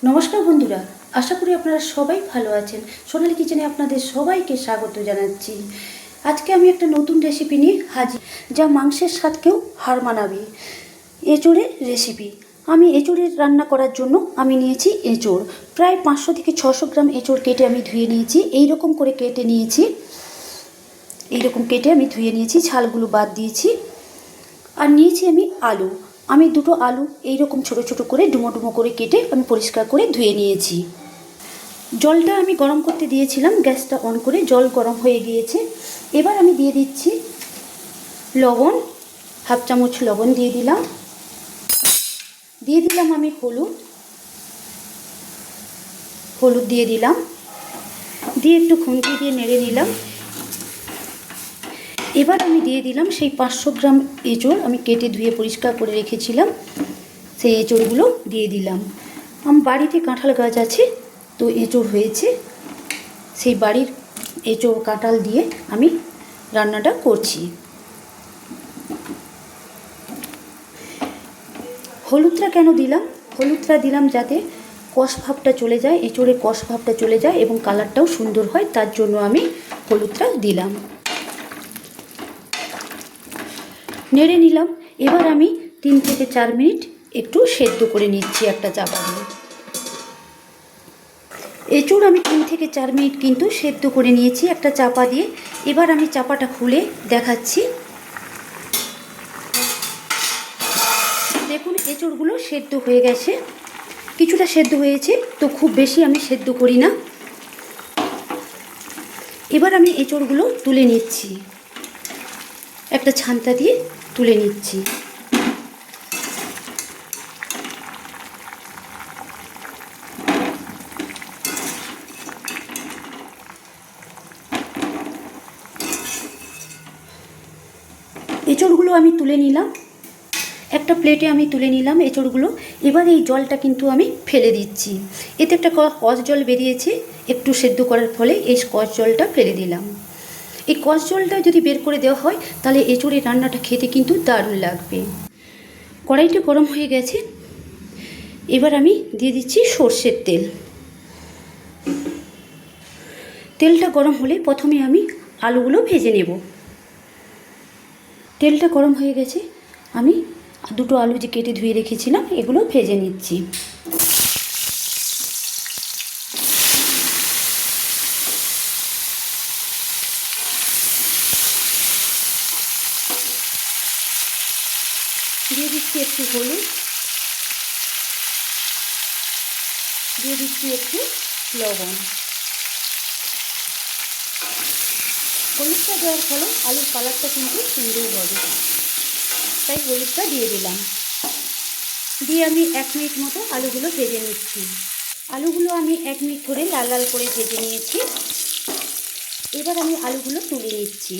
নমস্কার বন্ধুরা, আশা করি আপনারা সবাই ভালো আছেন। সোনালী কিচেনে আপনাদের সবাইকে স্বাগত জানাচ্ছি। আজকে আমি একটা নতুন রেসিপি নিয়ে হাজির, যা মাংসের স্বাদকেও হার মানাবে। এঁচোড়ের রেসিপি। আমি এঁচোড়ের রান্না করার জন্য আমি নিয়েছি এঁচোড়। প্রায় 500 থেকে 600 গ্রাম এঁচোড় কেটে আমি ধুয়ে নিয়েছি। এইরকম করে কেটে নিয়েছি, এইরকম কেটে আমি ধুয়ে নিয়েছি, ছালগুলো বাদ দিয়েছি। আর নিয়েছি আমি আলু। আমি দুটো আলু এইরকম ছোট ছোট করে ডুমো ডুমো করে কেটে আমি পরিষ্কার করে ধুয়ে নিয়েছি। জলটা আমি গরম করতে দিয়েছিলাম, গ্যাসটা অন করে জল গরম হয়ে গিয়েছে। এবার আমি দিয়ে দিচ্ছি লবণ, হাফ চামচ লবণ দিয়ে দিলাম। দিয়ে দিলাম আমি হলুদ দিয়ে দিলাম, দিয়ে একটু খুন্তি দিয়ে নেড়ে নিলাম। এবার আমি দিয়ে দিলাম সেই 500 গ্রাম এঁচোড় আমি কেটে ধুয়ে পরিষ্কার করে রেখেছিলাম, সেই এঁচোড়গুলো দিয়ে দিলাম। আমার বাড়িতে কাঁঠাল গাছ আছে, তো এঁচোড় হয়েছে, সেই বাড়ির এঁচোড় কাঁঠাল দিয়ে আমি রান্নাটা করছি। হলুদটা কেন দিলাম? হলুদটা দিলাম যাতে কষ ভাবটা চলে যায়, এঁচোড়ের কষ ভাবটা চলে যায় এবং কালারটাও সুন্দর হয়, তার জন্য আমি হলুদটা দিলাম। নেড়ে নিলাম। এবার আমি 3 থেকে 4 মিনিট একটু সেদ্ধ করে নিচ্ছি একটা চাপা দিয়ে। এঁচোড় আমি 3 থেকে 4 মিনিট কিন্তু সেদ্ধ করে নিয়েছি একটা চাপা দিয়ে। এবার আমি চাপাটা খুলে দেখাচ্ছি। দেখুন এঁচোড়গুলো সেদ্ধ হয়ে গেছে, কিছুটা সেদ্ধ হয়েছে, তো খুব বেশি আমি সেদ্ধ করি না। এবার আমি এঁচোড়গুলো তুলে নিচ্ছি, একটা ছান্তা দিয়ে তুলে নিচ্ছি। এঁচোড়গুলো আমি তুলে নিলাম, একটা প্লেটে আমি তুলে নিলাম এঁচোড়গুলো। এবার এই জলটা কিন্তু আমি ফেলে দিচ্ছি। এতে একটা কষ জল বেরিয়েছে, একটু সেদ্ধ করার ফলে এই কষ জলটা ফেলে দিলাম। এই কষ জলটা যদি বের করে দেওয়া হয় তাহলে এঁচোড়ের রান্নাটা খেতে কিন্তু দারুণ লাগবে। কড়াইটা গরম হয়ে গেছে, এবার আমি দিয়ে দিচ্ছি সর্ষের তেল। তেলটা গরম হলে প্রথমে আমি আলুগুলো ভেজে নেব। তেলটা গরম হয়ে গেছে, আমি দুটো আলু যে কেটে ধুয়ে রেখেছিলাম এগুলো ভেজে নিচ্ছি। দিয়ে দিচ্ছি একটু হলুদ, দিয়ে দিচ্ছি একটু লবণ। হলুদটা দেওয়ার ফলে আলুর কালারটা কিন্তু সুন্দর হবে, তাই হলুদটা দিয়ে দিলাম। দিয়ে আমি 1 মিনিট মতো আলুগুলো ভেজে নিচ্ছি। আলুগুলো আমি 1 মিনিট ধরে লাল লাল করে ভেজে নিয়েছি। এবার আমি আলুগুলো তুলে নিচ্ছি।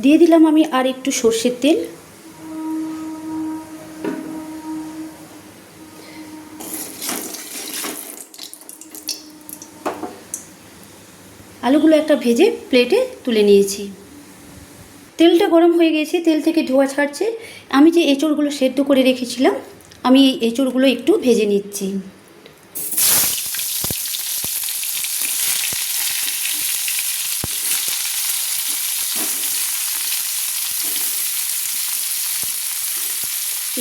দিয়ে দিলাম আমি আর একটু সর্ষের তেল। আলুগুলো একটা ভেজে প্লেটে তুলে নিয়েছি। তেলটা গরম হয়ে গেছে, তেল থেকে ধোঁয়া ছাড়ছে। আমি যে এঁচোড়গুলো সেদ্ধ করে রেখেছিলাম, আমি এই এঁচোড়গুলো একটু ভেজে নিচ্ছি।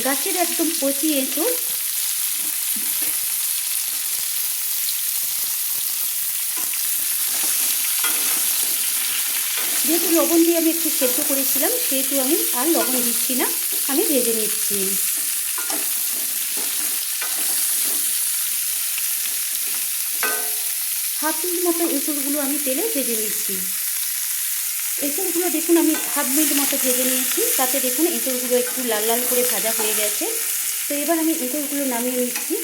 গাছের একদম কচি এঁচোড়, যেহেতু লবণ দিয়ে আমি একটু সেদ্ধ করেছিলাম সেহেতু আমি আর লবণ দিচ্ছি না, আমি ভেজে নিচ্ছি। হাফ মিনিট মতো এঁচোড়গুলো আমি তেলে ভেজে নিচ্ছি। এঁচোড়গুলো দেখুন আমি হাফ মিনিট মতো ভেজে নিয়েছি, তাতে দেখুন এঁচোড়গুলো একটু লাল লাল করে ভাজা হয়ে গেছে। তো এবার আমি এঁচোড়গুলো নামিয়ে নিচ্ছি।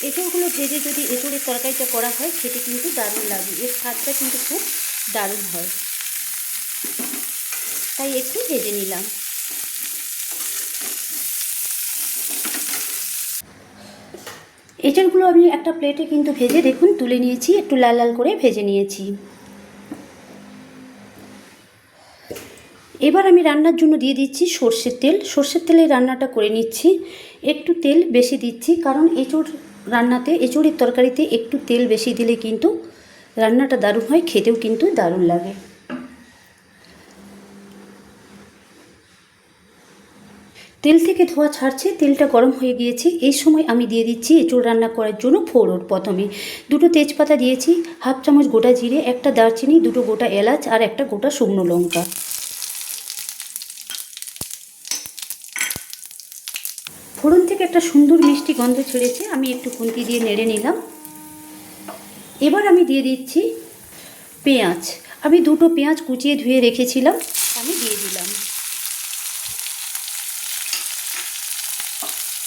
এঁচোড়গুলো ভেজে যদি এঁচোড়ের তরকারিটা করা হয় খেতে কিন্তু দারুণ লাগে, এর স্বাদটা কিন্তু খুব দারুণ হয়, তাই একটু ভেজে নিলাম। এঁচড়গুলো আমি একটা প্লেটে কিন্তু ভেজে দেখুন তুলে নিয়েছি, একটু লাল লাল করে ভেজে নিয়েছি। এবার আমি রান্নার জন্য দিয়ে দিচ্ছি সর্ষের তেল। সর্ষের তেলে রান্নাটা করে নিচ্ছি। একটু তেল বেশি দিচ্ছি, কারণ এঁচড় রান্নাতে, এঁচড়ের তরকারিতে একটু তেল বেশি দিলে কিন্তু রান্নাটা দারুণ হয়, খেতেও কিন্তু দারুণ লাগে। তেল থেকে ধোঁয়া ছাড়ছে, তেলটা গরম হয়ে গিয়েছে। এই সময় আমি দিয়ে দিচ্ছি এঁচড় রান্না করার জন্য ফোড়ন। প্রথমে 2টো তেজপাতা দিয়েছি, হাফ চামচ গোটা জিরে, একটা দারচিনি, 2টো গোটা এলাচ আর একটা গোটা শুকনো লঙ্কা। ফোড়ন থেকে একটা সুন্দর মিষ্টি গন্ধ ছেড়েছে, আমি একটু খুন্তি দিয়ে নেড়ে নিলাম। এবার আমি দিয়ে দিচ্ছি পেঁয়াজ। আমি 2টো পেঁয়াজ কুচিয়ে ধুয়ে রেখেছিলাম, আমি দিয়ে দিলাম।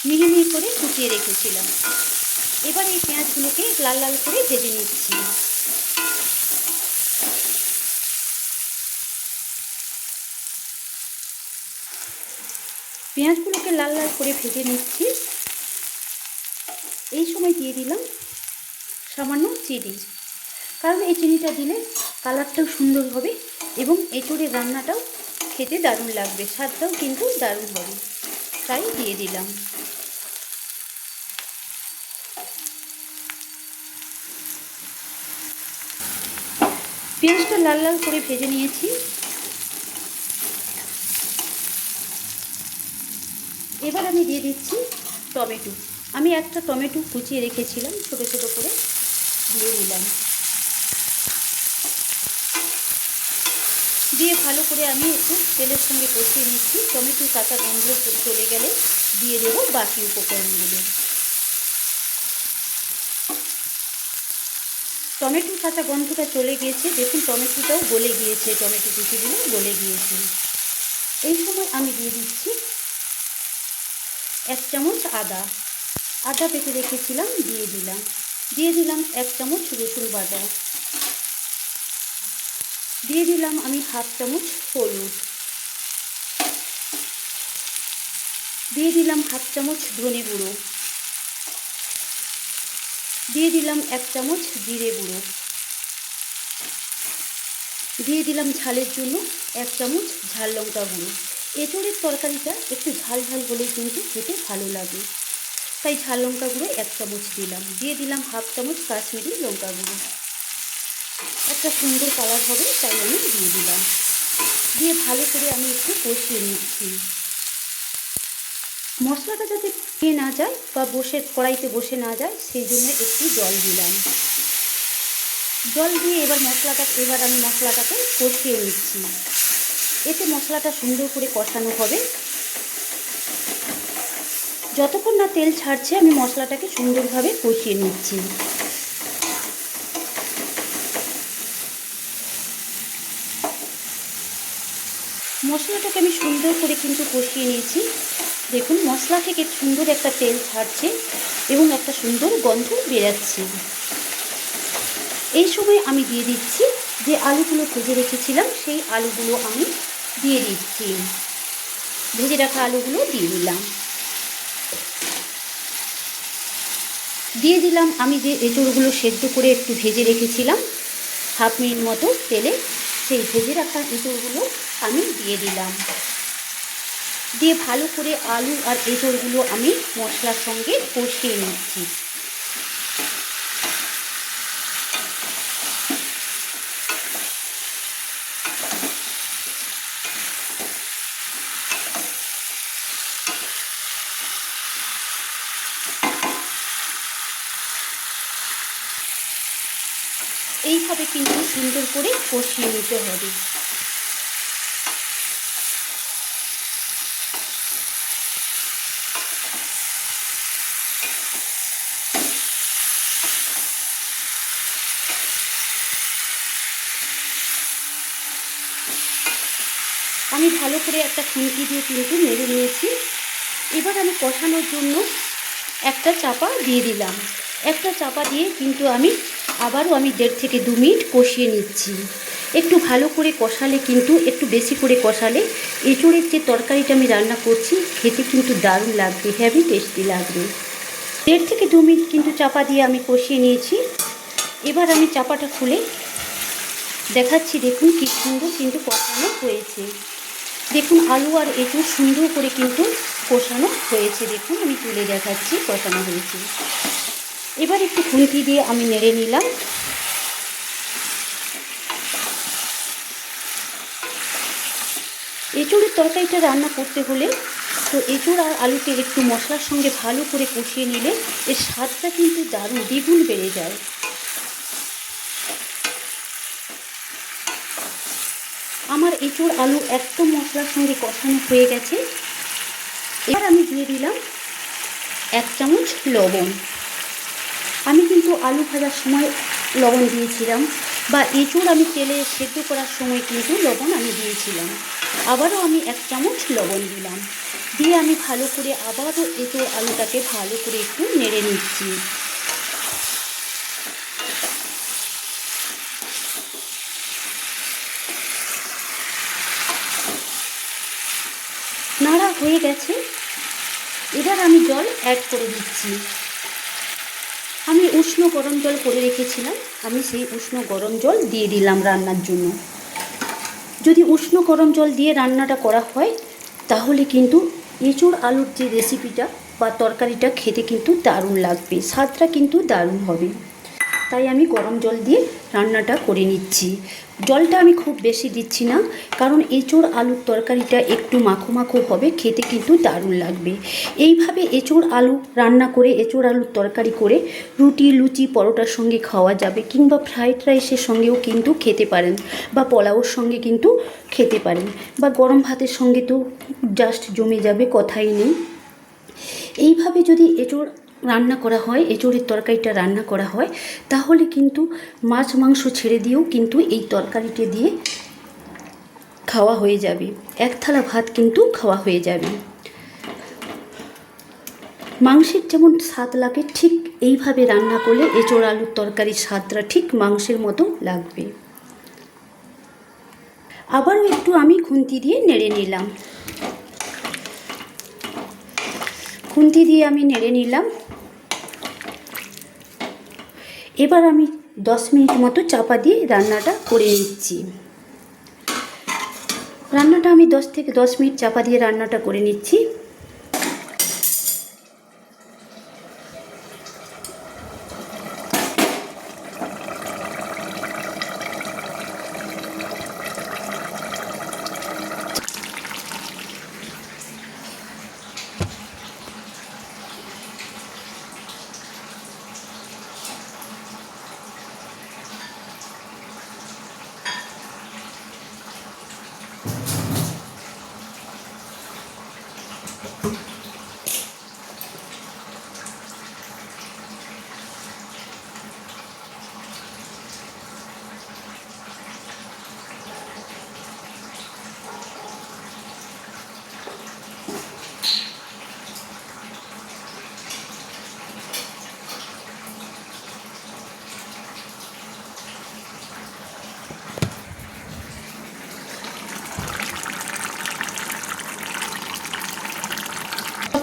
মিহি মিহি করে কুচিয়ে রেখেছিলাম। এবার এই পেঁয়াজগুলোকে লাল লাল করে ভেজে নিচ্ছি। পেঁয়াজগুলোকে লাল লাল করে ভেজে নিচ্ছি। এই সময় দিয়ে দিলাম সামান্য চিনি, কারণ এই চিনিটা দিলে কালারটাও সুন্দর হবে এবং এঁচড়ের রান্নাটাও খেতে দারুণ লাগবে, স্বাদটাও কিন্তু দারুণ হবে, তাই দিয়ে দিলাম। পেঁয়াজটা লাল লাল করে ভেজে নিয়েছি। এবার আমি দিয়ে দিচ্ছি টমেটো। আমি একটা টমেটো কুচিয়ে রেখেছিলাম, ছোটো ছোটো করে দিয়ে দিলাম। দিয়ে ভালো করে আমি একটু তেলের সঙ্গে কষিয়ে নিচ্ছি। টমেটো কাঁচা গন্ধ চলে গেলে দিয়ে দেবো বাকি উপকরণগুলো। টমেটোর কাঁচা গন্ধটা চলে গিয়েছে, দেখুন টমেটোটাও গলে গিয়েছে, টমেটো কুচিগুলো গলে গিয়েছে। এই সময় আমি দিয়ে দিচ্ছি 1 চামচ আদা বেটে রেখেছিলাম, দিয়ে দিলাম। দিয়ে দিলাম 1 চামচ রসুন বাটা। দিয়ে দিলাম আমি হাফ চামচ হলুদ। দিয়ে দিলাম হাফ চামচ ধনে গুঁড়ো। দিয়ে দিলাম 1 চামচ জিরে গুঁড়ো। দিয়ে দিলাম ঝালের জন্য 1 চামচ ঝাল লঙ্কা গুঁড়ো। এঁচড়ের তরকারিটা একটু ঝাল ঝাল হলেই কিন্তু খেতে ভালো লাগে, তাই ঝাল লঙ্কা গুঁড়ো 1 চামচ দিলাম। দিয়ে দিলাম হাফ চামচ কাশ্মীরি লঙ্কা গুঁড়ো, একটা সুন্দর কালার হবে তাই আমি দিয়ে দিলাম। দিয়ে ভালো করে আমি একটু কষিয়ে নিচ্ছি। মশলাটা যাতে পেয়ে না যায় বা কড়াইতে বসে না যায়, সেই জন্য একটু জল দিলাম। জল দিয়ে এবার আমি মশলাটাকে কষিয়ে নিচ্ছি। এতে মশলাটা সুন্দর করে কষানো হবে। যতক্ষণ না তেল ছাড়ছে আমি মশলাটাকে সুন্দরভাবে কষিয়ে নিচ্ছি। মশলাটাকে আমি সুন্দর করে কিন্তু কষিয়ে নিয়েছি। দেখুন মশলা থেকে সুন্দর একটা তেল ছাড়ছে এবং একটা সুন্দর গন্ধ বেরাচ্ছে। এই সময় আমি দিয়ে দিচ্ছি যে আলুগুলো ভেজে রেখেছিলাম, সেই আলুগুলো আমি দিয়ে দিচ্ছি। ভেজে রাখা আলুগুলো দিয়ে দিলাম। দিয়ে দিলাম আমি যে এঁচড়গুলো সেদ্ধ করে একটু ভেজে রেখেছিলাম হাফ মিনিট মতো তেলে, সেই ভেজে রাখা এঁচড়গুলো আমি দিয়ে দিলাম। দিয়ে ভালো করে আলু আর এঁচড়গুলো আমি মশলার সঙ্গে কষিয়ে নিচ্ছি। এইভাবে কিন্তু সুন্দর করে কষিয়ে নিতে হবে। আমি ভালো করে একটা খুন্তি দিয়ে কিন্তু নেড়ে নিয়েছি। এবার আমি কষানোর জন্য একটা চাপা দিয়ে দিলাম। একটা চাপা দিয়ে কিন্তু আমি আবারও 1.5 থেকে 2 মিনিট কষিয়ে নিচ্ছি। একটু ভালো করে কষালে কিন্তু, একটু বেশি করে কষালে এঁচড়ের যে তরকারিটা আমি রান্না করছি খেতে কিন্তু দারুণ লাগবে, হেভি টেস্টি লাগবে। 1.5 থেকে 2 মিনিট কিন্তু চাপা দিয়ে আমি কষিয়ে নিয়েছি। এবার আমি চাপাটা খুলে দেখাচ্ছি, দেখুন কি সুন্দর কিন্তু কষানো হয়েছে। দেখুন আলু আর এঁচুড় সুন্দর করে কিন্তু কষানো হয়েছে। দেখুন আমি তুলে দেখাচ্ছি কষানো হয়েছে। এবার একটু খুন্তি দিয়ে আমি নেড়ে নিলাম। এঁচুড়ের তরকারিটা রান্না করতে হলে তো এঁচুড় আর আলুকে একটু মশলার সঙ্গে ভালো করে কষিয়ে নিলে এর স্বাদটা কিন্তু দারুণ দ্বিগুণ বেড়ে যায়। আমার এঁচুড় আলু একদম মশলার সঙ্গে কষানো হয়ে গেছে। এবার আমি দিয়ে দিলাম 1 চামচ লবণ। আমি কিন্তু আলু ভাজার সময় লবণ দিয়েছিলাম, বা এঁচুড় আমি তেলে সেদ্ধ করার সময় কিন্তু লবণ আমি দিয়েছিলাম। আবারও আমি 1 চামচ লবণ দিলাম, দিয়ে আমি ভালো করে আবারও এঁচুড় আলুটাকে ভালো করে একটু নেড়ে নিচ্ছি। নাড়া হয়ে গেছে। এবার আমি জল অ্যাড করে দিচ্ছি। আমি উষ্ণ গরম জল করে রেখেছিলাম, আমি সেই উষ্ণ গরম জল দিয়ে দিলাম রান্নার জন্য। যদি উষ্ণ গরম জল দিয়ে রান্নাটা করা হয় তাহলে কিন্তু এঁচুড় আলুর যে রেসিপিটা বা তরকারিটা খেতে কিন্তু দারুণ লাগবে, স্বাদটা কিন্তু দারুণ হবে। তাই আমি গরম জল দিয়ে রান্নাটা করে নিচ্ছি। জলটা আমি খুব বেশি দিচ্ছি না, কারণ এঁচোড় আলুর তরকারিটা একটু মাখো মাখো হবে, খেতে কিন্তু দারুণ লাগবে। এইভাবে এঁচোড় আলু রান্না করে, এঁচোড় আলুর তরকারি করে রুটি, লুচি, পরোটার সঙ্গে খাওয়া যাবে, কিংবা ফ্রাইড রাইসের সঙ্গেও কিন্তু খেতে পারেন, বা পোলাওর সঙ্গে কিন্তু খেতে পারেন, বা গরম ভাতের সঙ্গে তো জাস্ট জমে যাবে, কথাই নেই। এইভাবে যদি এঁচোড় রান্না করা হয়, এঁচোড়ের তরকারিটা রান্না করা হয়, তাহলে কিন্তু মাছ মাংস ছেড়ে দিয়েও কিন্তু এই তরকারিটা দিয়ে খাওয়া হয়ে যাবে। 1 থালা ভাত কিন্তু খাওয়া হয়ে যাবে। মাংসের যেমন স্বাদ লাগে, ঠিক এইভাবে রান্না করলে এঁচোড় আলুর তরকারির স্বাদটা ঠিক মাংসের মতো লাগবে। আবারও একটু আমি খুন্তি দিয়ে নেড়ে নিলাম। খুন্তি দিয়ে আমি নেড়ে নিলাম। এবার আমি 10 মিনিট মতো চাপা দিয়ে রান্নাটা করে নিচ্ছি। রান্নাটা আমি 10 থেকে 10 মিনিট চাপা দিয়ে রান্নাটা করে নিচ্ছি।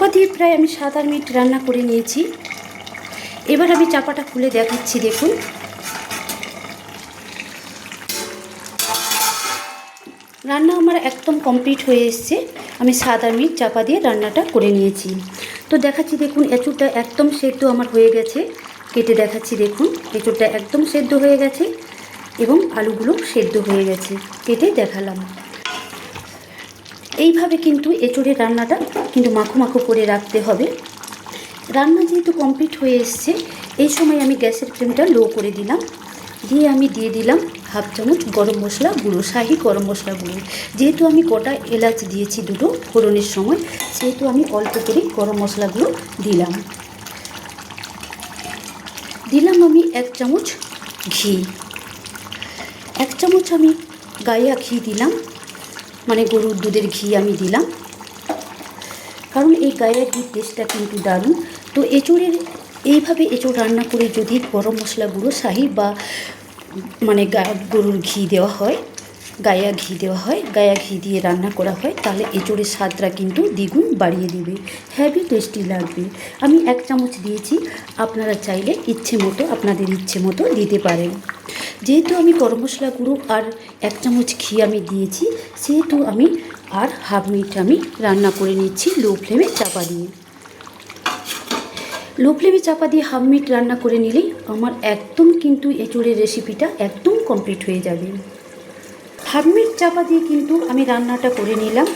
চাপা দিয়ে প্রায় আমি 7-8 মিনিট রান্না করে নিয়েছি। এবার আমি চাপাটা খুলে দেখাচ্ছি, দেখুন রান্না আমার একদম কমপ্লিট হয়ে এসছে। আমি 7-8 মিনিট চাপা দিয়ে রান্নাটা করে নিয়েছি। তো দেখাচ্ছি, দেখুন এঁচোড়টা একদম সেদ্ধ আমার হয়ে গেছে। কেটে দেখাচ্ছি, দেখুন এঁচোড়টা একদম সেদ্ধ হয়ে গেছে এবং আলুগুলো সেদ্ধ হয়ে গেছে, কেটে দেখালাম। এইভাবে কিন্তু এঁচোড়ের রান্নাটা কিন্তু মাখো মাখো করে রাখতে হবে। রান্না যেহেতু কমপ্লিট হয়ে এসছে, এই সময় আমি গ্যাসের ফ্লেমটা লো করে দিলাম। দিয়ে আমি দিয়ে দিলাম 1/2 চামচ গরম মশলা গুঁড়ো, শাহি গরম মশলা গুঁড়ো। যেহেতু আমি গোটা এলাচ দিয়েছি দুটো ফোড়নের সময়, সেহেতু আমি অল্প করে গরম মশলাগুলো দিলাম। দিলাম আমি 1 চামচ ঘি। 1 চামচ আমি গাইয়া ঘি দিলাম, মানে গরুর দুধের ঘি আমি দিলাম, কারণ এই গাইয়া ঘির টেস্টটা কিন্তু দারুণ। তো এঁচোড়ের এইভাবে এঁচোড় রান্না করে যদি গরম মশলা গুঁড়ো, শাহি বা মানে গরুর ঘি দেওয়া হয়, গায়া ঘি দেওয়া হয়, গায়া ঘি দিয়ে রান্না করা হয়, তাহলে এঁচোড়ের স্বাদটা কিন্তু দ্বিগুণ বাড়িয়ে দেবে, হেভি টেস্টি লাগবে। আমি 1 চামচ দিয়েছি, আপনারা চাইলে ইচ্ছে মতো আপনাদের ইচ্ছে মতো দিতে পারেন। যেহেতু আমি গরম মশলা গুঁড়ো আর 1 চামচ ঘি আমি দিয়েছি, সেহেতু আমি আর হাফ মিনিট আমি রান্না করে নিচ্ছি লো ফ্লেমে চাপা দিয়ে। লো ফ্লেমে চাপা দিয়ে হাফ মিনিট রান্না করে নিলেই আমার একদম কিন্তু এঁচোড়ের রেসিপিটা একদম কমপ্লিট হয়ে যাবে। হাফ মিনিট চাপা দিয়ে কিন্তু আমি রান্নাটা করে নিলাম।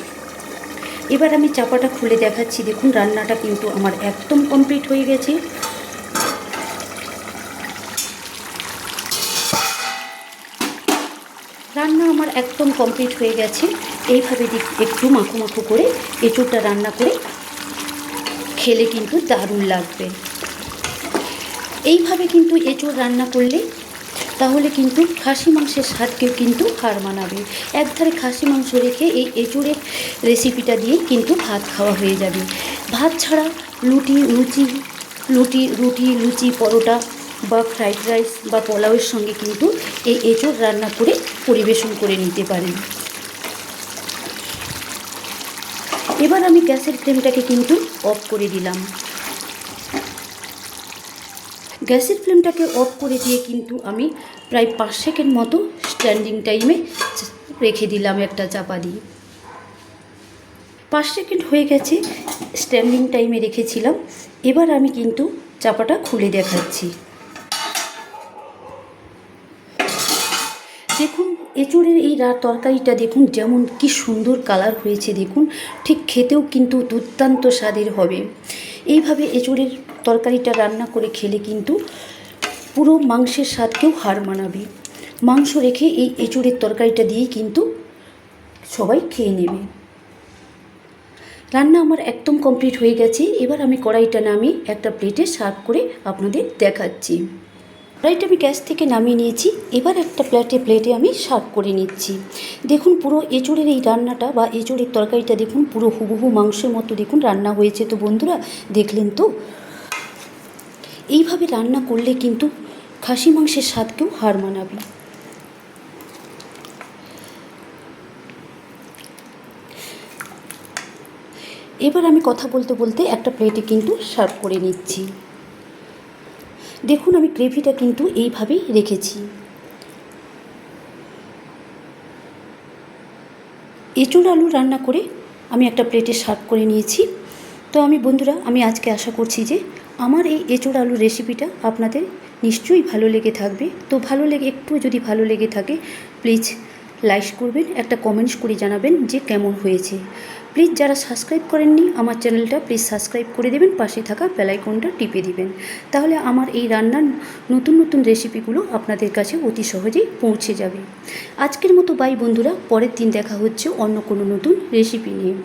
এবার আমি চাপাটা খুলে দেখাচ্ছি, দেখুন রান্নাটা কিন্তু আমার একদম কমপ্লিট হয়ে গেছে। রান্না আমার একদম কমপ্লিট হয়ে গেছে। এইভাবে একটু মাখো মাখো করে এঁচোড়টা রান্না করে খেলে কিন্তু দারুণ লাগবে। এইভাবে কিন্তু এঁচোড় রান্না করলে তাহলে কিন্তু খাসি মাংসের স্বাদকেও কিন্তু হার মানাবে। একধারে খাসি মাংস রেখে এই এঁচোড়ের রেসিপিটা দিয়েই কিন্তু ভাত খাওয়া হয়ে যাবে। ভাত ছাড়া লুচি পরোটা বা ফ্রাইড রাইস বা পোলাওয়ের সঙ্গে কিন্তু এই এঁচোড় রান্না করে পরিবেশন করে নিতে পারেন। এবার আমি গ্যাসের ফ্লেমটাকে কিন্তু অফ করে দিলাম। গ্যাসের ফ্লেমটাকে অফ করে দিয়ে কিন্তু আমি প্রায় 5 সেকেন্ড মতো স্ট্যান্ডিং টাইমে রেখে দিলাম একটা চাপা দিয়ে। 5 সেকেন্ড হয়ে গেছে স্ট্যান্ডিং টাইমে রেখেছিলাম। এবার আমি কিন্তু চাপাটা খুলে দেখাচ্ছি। দেখুন এঁচোড়ের এই তরকারিটা দেখুন যেমন কি সুন্দর কালার হয়েছে, দেখুন ঠিক খেতেও কিন্তু দুর্দান্ত স্বাদের হবে। এইভাবে এঁচোড়ের তরকারিটা রান্না করে খেলে কিন্তু পুরো মাংসের স্বাদকেও হার মানাবে। মাংস রেখে এই এঁচোড়ের তরকারিটা দিয়েই কিন্তু সবাই খেয়ে নেবে। রান্না আমার একদম কমপ্লিট হয়ে গেছে। এবার আমি কড়াইটা নামিয়ে একটা প্লেটে সার্ভ করে আপনাদের দেখাচ্ছি। কড়াইটা আমি গ্যাস থেকে নামিয়ে নিয়েছি। এবার একটা প্লেটে আমি সার্ভ করে নিচ্ছি। দেখুন পুরো এঁচোড়ের এই রান্নাটা বা এঁচোড়ের তরকারিটা দেখুন পুরো হুবহু মাংসের মতো দেখুন রান্না হয়েছে। তো বন্ধুরা দেখলেন তো, এইভাবে রান্না করলে কিন্তু খাসি মাংসের স্বাদকেও হার মানাবে। এবার আমি কথা বলতে বলতে একটা প্লেটে কিন্তু সার্ভ করে নিচ্ছি। দেখুন আমি গ্রেভিটা কিন্তু এইভাবেই রেখেছি। এঁচোড় আলু রান্না করে আমি একটা প্লেটে সার্ভ করে নিয়েছি। তো বন্ধুরা আমি আজকে আশা করছি যে আমার এই এঁচোড় আলুর রেসিপিটা আপনাদের নিশ্চয়ই ভালো লেগে থাকবে। তো একটু যদি ভালো লেগে থাকে প্লিজ লাইক করবেন, একটা কমেন্টস করে জানাবেন যে কেমন হয়েছে। প্লিজ যারা সাবস্ক্রাইব করেননি আমার চ্যানেলটা প্লিজ সাবস্ক্রাইব করে দেবেন, পাশে থাকা বেল আইকনটা টিপে দিবেন। তাহলে আমার এই রান্নার নতুন নতুন রেসিপিগুলো আপনাদের কাছে অতি সহজেই পৌঁছে যাবে। আজকের মতো বাই বন্ধুরা, পরের দিন দেখা হচ্ছে অন্য কোনো নতুন রেসিপি নিয়ে।